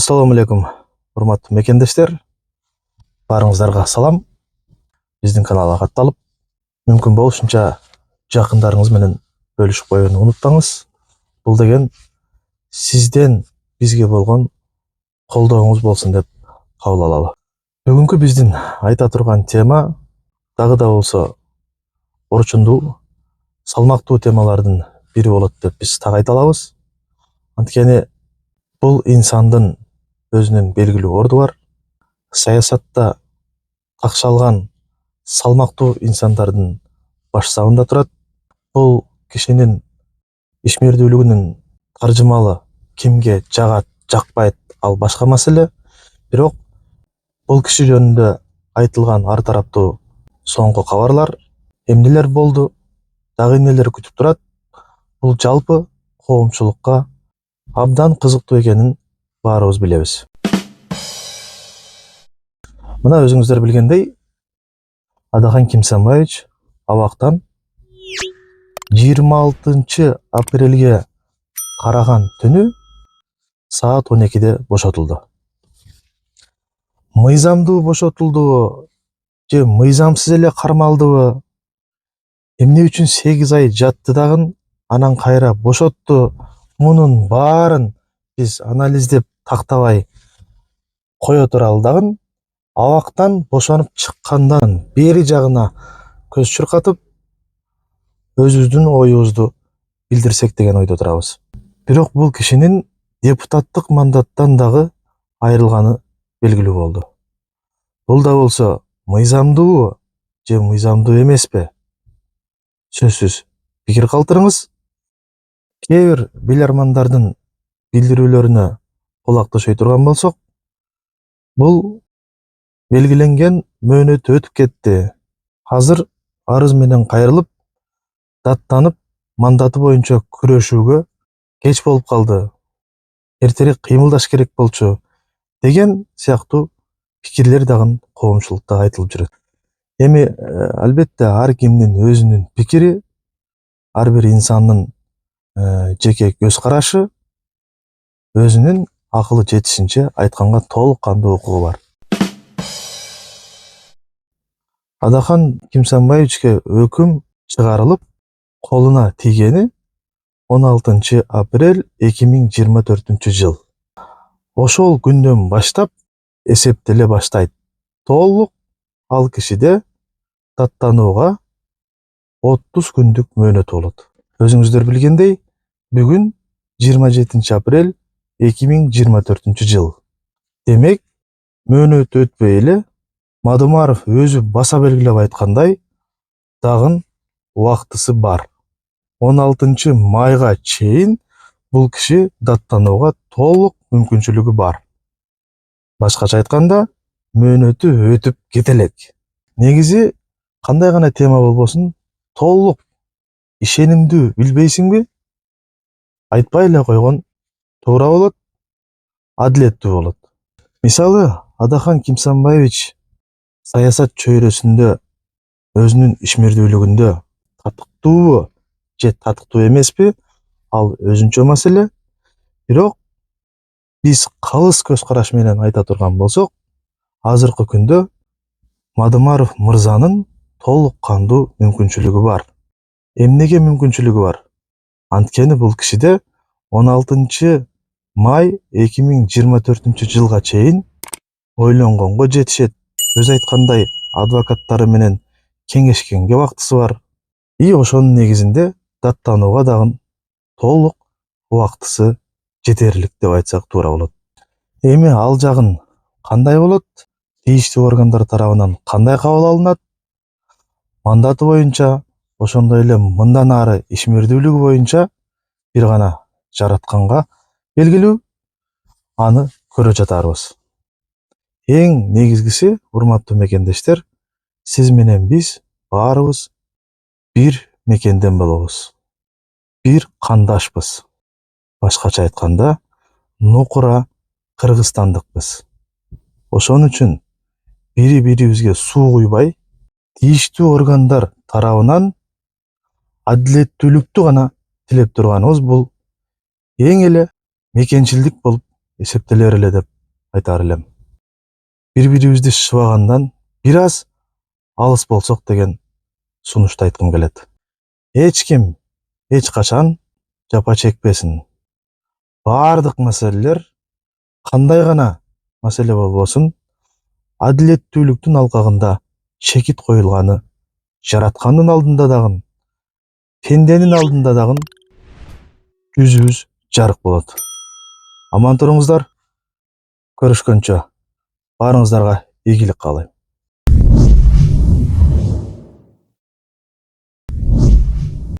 Ассаламу алейкум, урматтуу мекендештер. Барыңыздарга салам. Биздин каналга катталып, мүмкүн болушунча жакындарыңыз менен бөлүшүп коюуну унутпаңыз. Бул деген сизден бизге болгон колдооңуз болсун деп кабыл алалы. Бүгүнкү биздин айта турган тема дагы да болсо орчундуу, салмактуу темалардын бири болот деп биз так айта алабыз. Анткени бул инсандын өзүнүн белгилүү орду бар. Саясатта такшалган салмактуу инсандардын башсабында турат. Бул кишинин ишмердүүлүгүнүн таржымалы кимге жагат, жакпайт, ал башка маселе. Бирок бул киши жөнүндө айтылган ар тараптуу соңку кабарлар, эмнелер болду, дагы эмнелер күтүп турат, бул жалпы коомчулукка абдан кызыктуу экенин баарыбыз билебиз. Мына өзүңүздөр билгендей, Адахан Кимсанбаевич абактан 26 апрелге караган түнү саат 12-де бошотулду. Мыйзамдуу бошотулдубу же мыйзамсыз эле кармалдыбы, эмне үчүн 8 ай жатты дагы анан кайра бошотту, мунун баарын биз анализдеп тактабай кое туралы дагы абактан бошонуп чыккандан бери жагына көз чуркатып, өзүбүздүн оюбузду билдирсек деген ойдо турабыз. Бирок бул кишинин депутаттык мандаттан дагы айрылганы белгилүү болду. Бул да болсо мыйзамдуубу же мыйзамдуу эмеспи? Сөзсүз пикир калтырыңыз. Кээ бир билармандардын билдирүүлөрүнө кулак төшөй турган болсок, бул белгиленген мөөнөтү өтүп кетти. Азыр арыз менен кайрылып, даттанып, мандаты боюнча күрөшүүгө кеч болуп калды. Эртерээк кыймылдаш керек болчу деген сыяктуу пикирлер дагы коомчулукта айтылып жүрөт. Эми албетте ар кимдин өзүнүн пикири, ар бир инсандын жеке көз карашы, өзүнүн акылы жетишинче айтканга толук кандуу укугу бар. Адахан Кимсанбаевичке өкүм чыгарылып, колуна тийгени 16 апрель 2024 жыл. Ошол күндөн баштап эсептеле баштайт. Толук ал кишиде даттанууга 30 күндүк мөөнөт болот. Өзүңүздөр билгендей, бүгүн 27 апрель 2024 жыл. Демек, мөөнөт өтпөй эле Мадумаров өзү баса белгилеп айткандай, дагы убактысы бар. 16 майга чейин бул киши даттанууга толук мүмкүнчүлүгү бар. Башкача айтканда, мөөнөтү өтүп кете элек. Негизи кандай гана тема болбосун, толук ишенимдүү билбейсиңби? Айтпай эле койгон туура болот, адилеттүү болот. Мисалы, Адахан Кимсанбаевич саясат чөйрөсүндө өзүнүн ишмердүүлүгүндө татыктуубу же татыктуу эмеспи, ал өзүнчө маселе. Бирок биз калыс көз караш менен айта турган болсок, азыркы күндө Мадумаров мырзанын толук кандуу мүмкүнчүлүгү бар. Эмнеге мүмкүнчүлүгү бар? Анткени бул кишиде 16 май 2024 жылга чейин ойлонгонго жетишет. Өзү айткандай, адвокаттары менен кеңешкенге убактысы бар. И ошонун негизинде даттанууга дагы толук убактысы жетерлик деп айтсак туура болот. Эми ал жагын кандай болот? Тийиштүү органдар тарабынан кандай кабыл алынат? Мандаты боюнча, ошондой эле мындан ары ишмердүүлүгү боюнча бир гана жаратканга белгилүү, аны көрө жатарбыз. Эң негизгиси, урматтуу мекендештер, сиз менен биз баарыбыз бир мекенден болобуз. Бир кандашпыз. Башкача айтканда, нукура кыргызстандыкпыз. Ошон үчүн бири-бирибизге суу куйбай, тийиштүү органдар тарабынан адилеттүүлүктү гана тилеп турганыбыз бул эң эле мекенчилдик болуп эсептелер эле деп айтар элем. Бири-бирибизди шыбагандан бир аз алыс болсок деген сунушту айткым келет. Эч ким эч качан жапа чекпесин. Бардык маселелер кандай гана маселе болбосун, адилеттүүлүктүн алкагында чекит коюлганы жараткандын алдында дагы, пенденин алдында дагы жүзүбүз жарык болот. Аман туруңуздар. Көрүшкөнчө баарыңыздарга ийгилик каалайм.